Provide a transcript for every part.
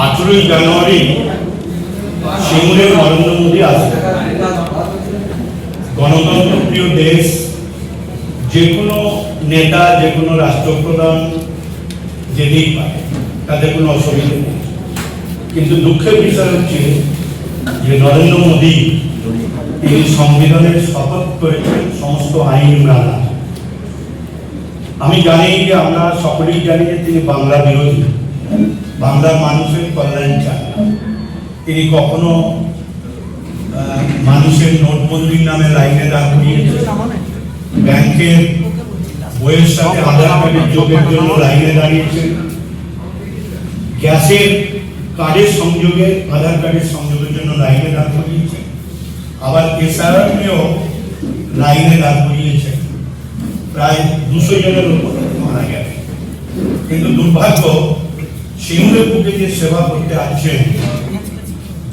18 জানুয়ারি সিঙ্গুরে নরেন্দ্র মোদী আসবে। গণতন্ত্র প্রিয় দেশ, যে কোনো নেতা, যে কোনো রাষ্ট্রপ্রধান যেতেই পারে, তাতে কোনো অসুবিধা নেই। কিন্তু দুঃখের বিষয় হচ্ছে যে নরেন্দ্র মোদী তিনি সংবিধানের শপথ করেছেন সমস্ত আইন মানা। আমি জানি যে আমরা সকলেই জানি যে তিনি বাংলা বিরোধী, বাংলার মানুষের কল্যাণ চান। তিনি কখনো মানুষের নোটবন্দির নামে লাইনে দাঁড় করিয়েছেন, ব্যাংকের বইয়ের সাথে আধার কার্ডের যোগের জন্য লাইনে দাঁড়িয়েছেন, গ্যাসের কার্ডের সংযোগে আধার কার্ডের সংযোগের জন্য লাইনে দাঁড় করিয়েছেন, আবার এসআইআর নিয়েও লাইনে দাঁড় করিয়েছেন। প্রায় 200 জনের উপর মারা গেছে। কিন্তু দুর্ভাগ্য, সিঙ্গুরের বুকে যে সেবা করতে আসছেন,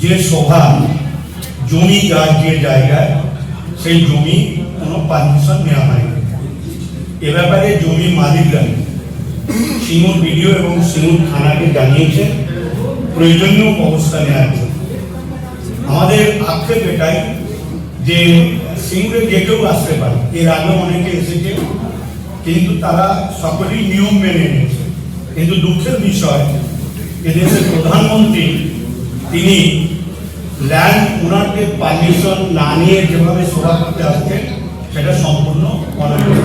যে সভা জমি যার যে জায়গায়, সেই জমি কোনো পারমিশন নেওয়া হয়নি। এ ব্যাপারে জমি মালিকরা সিঙ্গুর বিডিও এবং সিঙ্গুর থানাকে জানিয়েছেন প্রয়োজনীয় ব্যবস্থা নেওয়ার জন্য। আমাদের আক্ষেপ এটাই যে সিঙ্গুরে যে কেউ আসতে পারে, এর আগে অনেকে এসেছে, কিন্তু তারা সকলেই নিয়ম মেনে নিয়েছে। কিন্তু দুঃখের বিষয়, এদেশের প্রধানমন্ত্রী তিনি ল্যান্ড ওনারকে পারমিশন না নিয়ে যেভাবে সভা করতে আসছেন, সেটা সম্পূর্ণ অনৈতিক।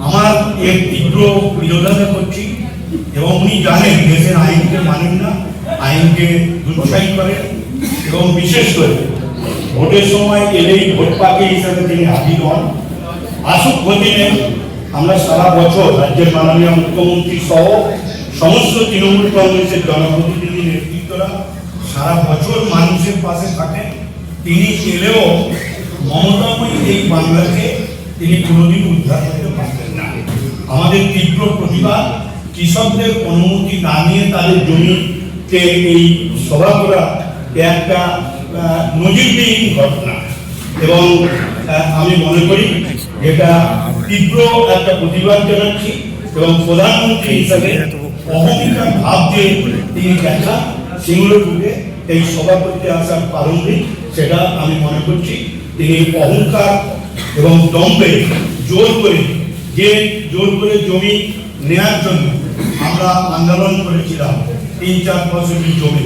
আমার এর তীব্র বিরোধিতা করছি এবং উনি জানেন দেশের আইনকে মানেন না, আইনকে দুর্বসায়ী করেন এবং বিশেষ করে ভোটের সময় এলেই ভোট পাখি হিসাবে তিনি হাজির হন। আসুক দিনে আমরা সারা বছর রাজ্যের মাননীয় মুখ্যমন্ত্রী সহ সমস্ত তৃণমূল কংগ্রেসের জনপ্রতিনিধি নেতৃত্বরা সারা বছর মানুষের পাশে থাকেন। তিনি এলেও মমতাময়ী এই বাংলাকে তিনি কোনোদিন উদ্ধার করতে পারতেন না। আমাদের তীব্র প্রতিবাদ, কৃষকদের অনুমতি না নিয়ে তাদের জমিতে এই সভা করা একটা নজিরবিহীন ঘটনা এবং আমি মনে করি এটা তীব্র একটা প্রতিবাদ জানাচ্ছি এবং প্রধানমন্ত্রী হিসাবে অহংকার ভাব দিয়ে তিনি দেখা সিঙ্গুরের বুকে এই সভা করতে আসার প্রারম্ভিক, সেটা আমি মনে করছি তিনি অহংকার এবং দম্ভে জোর করে জমি নেওয়ার জন্য আমরা আন্দোলন করেছিলাম 3-4 বছরের জমি,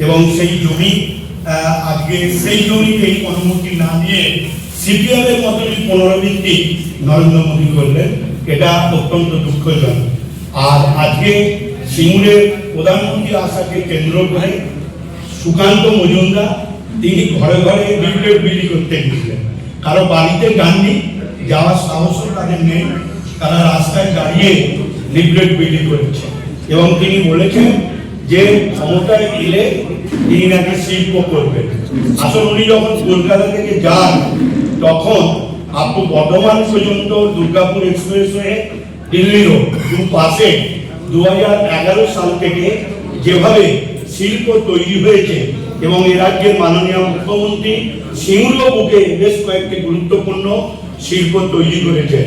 এবং সেই জমি আজকে সেই জমিকে অনুমতি না দিয়ে সিপিএমের মতনই পুনরাবৃত্তি নরেন্দ্র মোদী করলেন। এটা অত্যন্ত দুঃখজনক। আর আজকে সিঙ্গুরের প্রধানমন্ত্রী আসাকে কেন্দ্র করে সুকান্ত মজুমদার তিনি ঘরে ঘরে লিফলেট বিলি করতে গেছিলেন। কারো বাড়িতে যাননি, যাওয়ার সাহসও তাদের নেই, তারা রাস্তায় দাঁড়িয়ে লিফলেট বিলি করেছে এবং তিনি বলেছেন যে ক্ষমতায় এলে তিনি নাকি শিল্প করবেন। আসলে উনি যখন কলকাতা থেকে যান, তখন আপনি বর্ধমান পর্যন্ত দুর্গাপুর এক্সপ্রেসওয়ে, দিল্লি রোড পাশে 2011 সাল থেকে যেভাবে শিল্প তৈরি হয়েছে এবং এ রাজ্যের মাননীয় মুখ্যমন্ত্রী সিঙ্গুর বুকে বেশ কয়েকটি গুরুত্বপূর্ণ শিল্প তৈরি করেছে,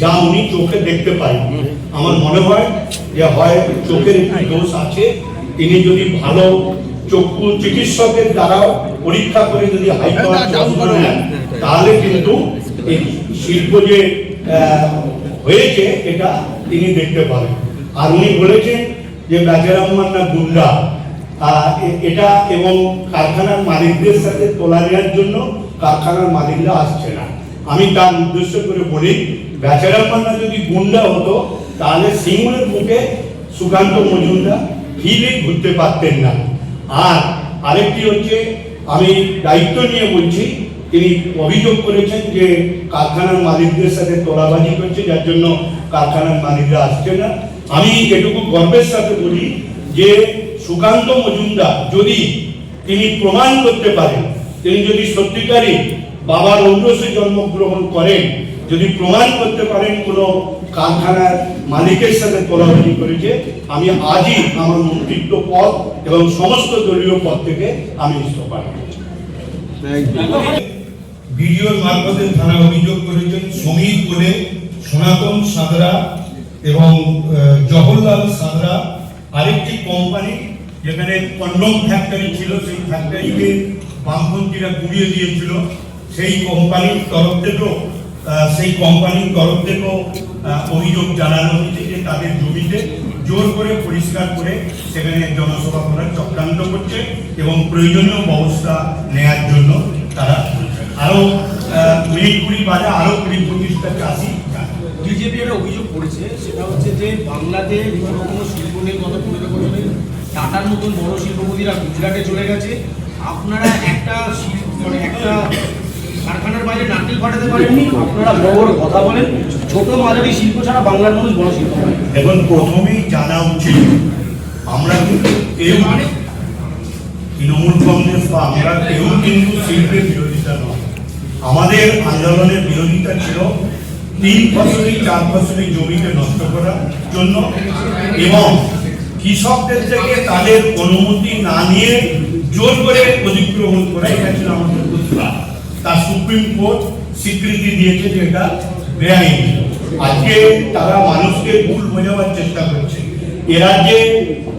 যা উনি চোখে দেখতে পাই। আমার মনে হয় যে হয় চোখের একটি দোষ আছে, তিনি যদি ভালো চক্ষু চিকিৎসকের দ্বারা পরীক্ষা করে যদি তাহলে কিন্তু এই শিল্প যে হয়েছে এটা তিনি দেখতে পারেন। আর উনি বলেছেন যে বেচারাম মান্না গুন্ডা, এটা এবং কারখানার মালিকদের সাথে তোলা নেওয়ার জন্য কারখানার মালিকরা আসছে না। আমি তার উদ্দেশ্য করে বলি, বেচারাম মান্না যদি গুন্ডা হতো তাহলে সিঙ্গুরের বুকে সুকান্ত মজুমদার ফিরে ঘুরতে পারতেন না। আর আরেকটি হচ্ছে, আমি দায়িত্ব নিয়ে বলছি, তিনি অভিযোগ করেছেন যে কারখানার মালিকদের সাথে তোলাবাজি করছে, যার জন্য কারখানার মালিকরা আসছে না। আমি এটুকু গর্বের সাথে বলি যে সুকান্ত মজুমদার যদি তিনি প্রমাণ করতে পারেন, তিনি যদি সত্যিকারই বাবার ঔরসে জন্মগ্রহণ করেন, যদি প্রমাণ করতে পারেন কোনো কারখানার মালিকের সাথে তোলাবাজি করেছে, আমি আজই আমার মন্ত্রিত্ব পদ এবং সমস্ত দলীয় পদ থেকে আমি ইস্তফা দিচ্ছি। ভিডিওর মারফতে থানা অভিযোগ করেছেন সমীর বলে সনাতন সাঁতরা এবং জওহরলাল সাঁতরা আরেকটি কোম্পানি যেখানে কন্ডম ফ্যাক্টরি ছিল, সেই ফ্যাক্টরিকে বামপন্থীরা গুড়িয়ে দিয়েছিল, সেই কোম্পানির তরফ থেকেও অভিযোগ জানানো হয়েছে যে তাদের জমিতে জোর করে পরিষ্কার করে সেখানে জনসভা করার চক্রান্ত করছে এবং প্রয়োজনীয় ব্যবস্থা নেওয়ার জন্য তারা আরো মিনিটগুলি বাদে আরো 20-25টা চাষি। বিজেপি একটা অভিযোগ করেছে, সেটা হচ্ছে যে বাংলাতে বিভিন্ন রকম শিল্প নিয়ে গত 15 বছরে টাটার মতন বড় শিল্পপতিরা গুজরাটে চলে গেছে। আপনারা একটা কারখানার বাইরে নারকেল ফাটাতে পারেননি, আপনারা বড় বড় কথা বলেন। ছোট মাঝারি শিল্প ছাড়া বাংলার মানুষ বড় শিল্প করে। এখন প্রথমেই জানা উচিত আমরা কিন্তু কেউ তৃণমূল কংগ্রেস বা আমরা কেউ কিন্তু শিল্পের বিরোধিতা নয়। আমাদের আন্দোলনের বিরোধিতা ছিল 3 ফসলি 4 ফসলি জমিকে নষ্ট করার জন্য এবং কৃষকদের থেকে তাদের অনুমতি না নিয়ে জোর করে অধিগ্রহণ করা, এটা ছিল আমাদের প্রতিবাদ। তা সুপ্রিম কোর্ট স্বীকৃতি দিয়েছে যে এটা বেআইনি। আজকে তারা মানুষকে ভুল বোঝাবার চেষ্টা করছে।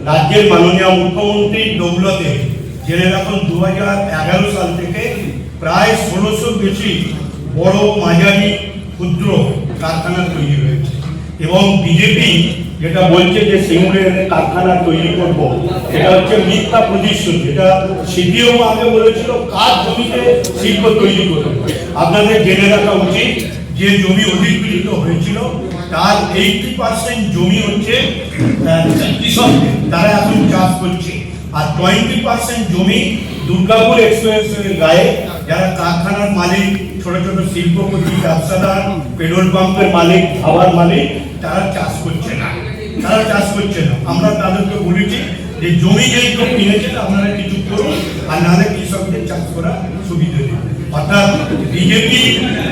রাজ্যের মাননীয় মুখ্যমন্ত্রী দৌলতে জেনে রাখুন 2011 সাল থেকে প্রায় 1600 বেশি বড় মাঝারি ক্ষুদ্র কারখানা তৈরি হয়েছে এবং বিজেপি যেটা বলছে যে সিঙ্গুরে কারখানা তৈরি করব, এটা হচ্ছে মিথ্যা প্রতিশ্রুতি। এটা সিপিএম আগে বলেছিল কার জমিতে শিল্প তৈরি করবে। আপনাদের জেনে রাখা উচিত যে জমি অধিকৃত হয়েছিল তার 80% জমি হচ্ছে কৃষকদের, তারা এখন চাষ করছে, আর 20% জমি দুর্গাপুর এক্সপ্রেসের গায়ে যারা কারখানার মালিক, ছোট ছোট শিল্পপতি, ব্যবসাদার, পেট্রোল পাম্পের মালিক, খাবার মালিক, তারা চাষ করছে না। আমরা তাদেরকে বলেছি যে জমি যেই কেউ কিনেছেন আপনারা কিছু করুন, আর নাহলে কৃষকদের চাষ করা সুবিধা দিন। অর্থাৎ বিজেপি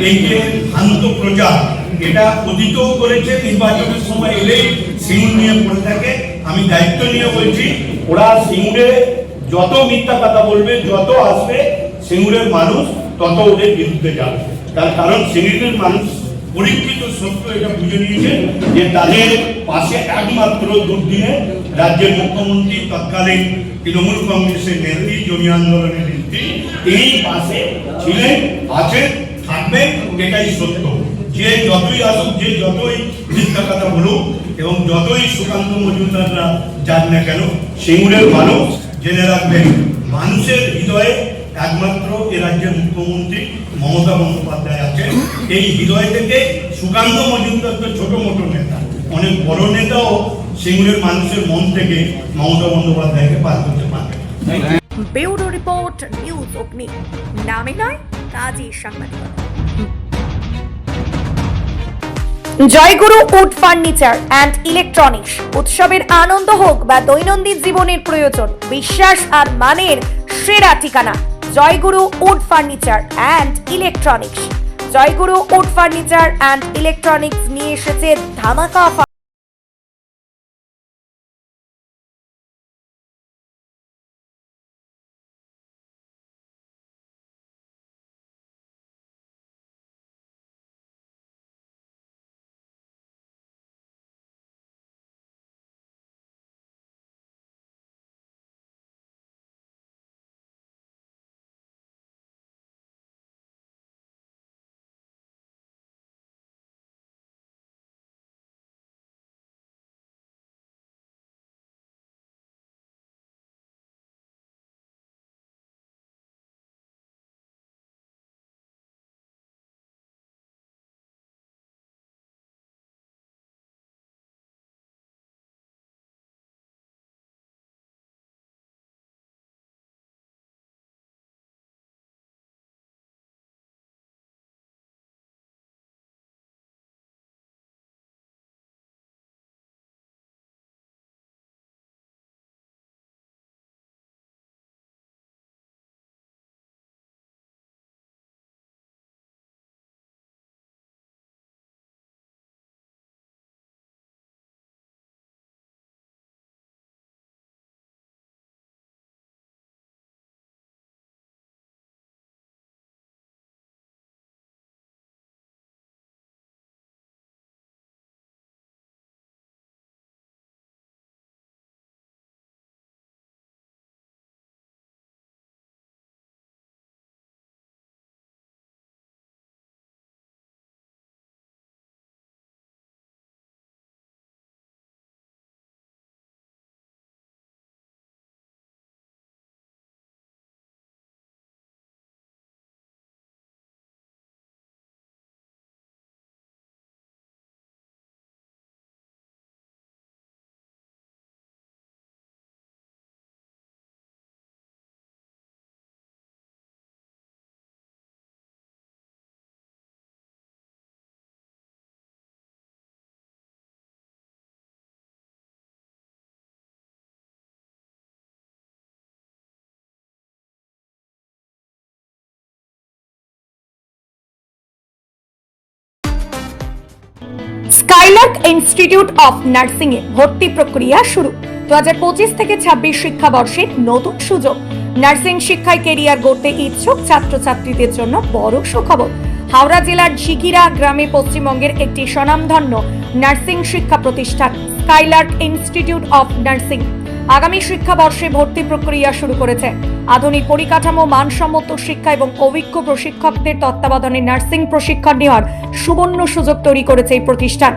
এই যে ভ্রান্ত প্রচার, এটা অতীতও করেছে, নির্বাচনের সময় এলেই সিঙ্গুর নিয়ে পড়ে থাকে। আমি দায়িত্ব নিয়ে বলছি, ওরা সিঙ্গুরে যত মিথ্যা কথা বলবে, যত আসবে, সিঙ্গুরের মানুষ তত ওদের বিরুদ্ধে যাবে। তার কারণ সিঙ্গুরের মানুষ পরীক্ষিত সত্য এটা বুঝে নিয়েছে যে তাদের পাশে একমাত্র দুর্দিনে রাজ্যের মুখ্যমন্ত্রী, তৎকালীন তৃণমূল কংগ্রেসের নেত্রী, জমি আন্দোলনের নেত্রী, তিনি পাশে ছিলেন, আছেন, থাকবেন, এটাই সত্য। যে যতই আসুক, যে যতই মিথ্যা কথা বলুক এবং যতই সুকান্ত মজুমদাররা যান না কেন, সিঙ্গুরের মানুষ জেনে রাখবেন, মানুষের হৃদয়ে একমাত্র এ রাজ্যের মুখ্যমন্ত্রী মমতা বন্দ্যোপাধ্যায় আছেন। এই হৃদয় থেকে সুকান্ত মজুমদার তো ছোট মোটো নেতা, অনেক বড় নেতাও সিঙ্গুরের মানুষের মন থেকে মমতা বন্দ্যোপাধ্যায়কে পার করতে পারবে। ব্যুরো রিপোর্ট, নিউজ অগ্নি। নামে নয়, কাজী সাংবাদিকতা। জয়গুরু উড ফার্নিচার অ্যান্ড ইলেকট্রনিক্স। উৎসবের আনন্দ হোক বা দৈনন্দিন জীবনের প্রয়োজন, বিশ্বাস আর মানের সেরা ঠিকানা Joyguru wood furniture and electronics. Joyguru wood furniture and electronics নিয়ে এসেছে ধামাকা স্কাইলার্ক ইনস্টিটিউট অফ নার্সিং এ ভর্তি প্রক্রিয়া শুরু। 2025 থেকে 26 শিক্ষাবর্ষে নতুন সুযোগ। নার্সিং শিক্ষায় কেরিয়ার গড়তে ইচ্ছুক ছাত্রছাত্রীদের জন্য বড় সুখবর। হাওড়া জেলার ঝিগিরা গ্রামে পশ্চিমবঙ্গের একটি স্বনামধন্য নার্সিং শিক্ষা প্রতিষ্ঠান স্কাইলার্ক ইনস্টিটিউট অফ নার্সিং আগামী শিক্ষাবর্ষে ভর্তি প্রক্রিয়া শুরু করেছে। আধুনিক পরিকাঠামো, মানসম্মত শিক্ষা এবং অভিজ্ঞ প্রশিক্ষকদের তত্ত্বাবধানে নার্সিং প্রশিক্ষণ নেওয়ার সুবর্ণ সুযোগ তৈরি করেছে এই প্রতিষ্ঠান।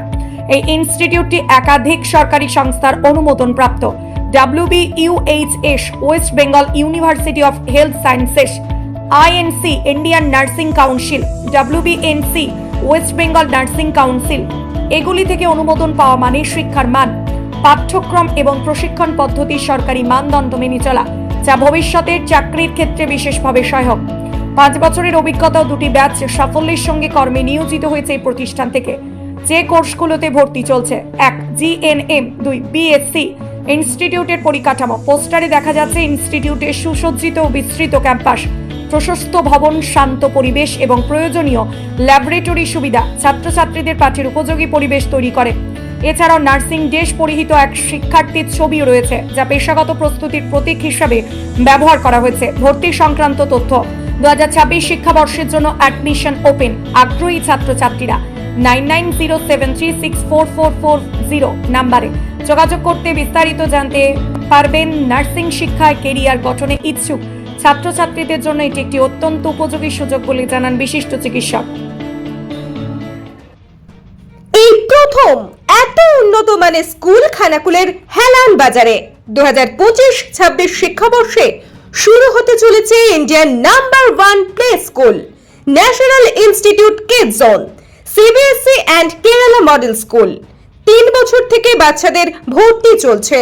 এই ইনস্টিটিউটটি একাধিক সরকারি সংস্থার অনুমোদন প্রাপ্ত। WBUHS West Bengal university of health sciences, INC Indian nursing council, WBNC West Bengal nursing council এগুলি থেকে অনুমোদন পাওয়া মানে শিক্ষার মান, পাঠ্যক্রম এবং প্রশিক্ষণ পদ্ধতি সরকারি মানদণ্ড মেনে চলা, যা ভবিষ্যতের চাকরির ক্ষেত্রে বিশেষভাবে সহায়ক। 5 বছরের অভিজ্ঞতা ও 2টি ব্যাচ সাফল্যের সঙ্গে কর্মে নিয়োজিত হয়েছে এই প্রতিষ্ঠান থেকে। যে কোর্সগুলোতে ভর্তি চলছে: 1 GNM, 2 BSc। ইনস্টিটিউটের পরিকাঠামো। পোস্টারে দেখা যাচ্ছে ইনস্টিটিউটের সুসজ্জিত ও বিস্তৃত ক্যাম্পাস, প্রশস্ত ভবন, শান্ত পরিবেশ এবং প্রয়োজনীয় ল্যাবরেটরি সুবিধা ছাত্রছাত্রীদের পাঠের উপযোগী পরিবেশ তৈরি করে। এছাড়াও নার্সিং ড্রেস পরিহিত এক শিক্ষার্থীর ছবিও রয়েছে, যা পেশাগত প্রস্তুতির প্রতীক হিসাবে ব্যবহার করা হয়েছে। ভর্তি সংক্রান্ত তথ্য: 2026 শিক্ষাবর্ষের জন্য অ্যাডমিশন ওপেন। আগ্রহী ছাত্রছাত্রীরা 9907364440 নাম্বারে যোগাযোগ করতে বিস্তারিত জানতে পারবেন। নার্সিং শিক্ষায় কেরিয়ার গঠনে ইচ্ছুক ছাত্রছাত্রীদের জন্য এটি একটি অত্যন্ত উপযোগী সুযোগ বলে জানান বিশিষ্ট চিকিৎসক। এই প্রথম এত উন্নত মানের স্কুল খানাকুলের হেলান বাজারে 2025-26 শিক্ষাবর্ষে শুরু হতে চলেছে Indian number 1 play school, national institute kids zone, CBSE and Kerala model school. 3 বছর থেকে বাচ্চাদের ভর্তি চলছে।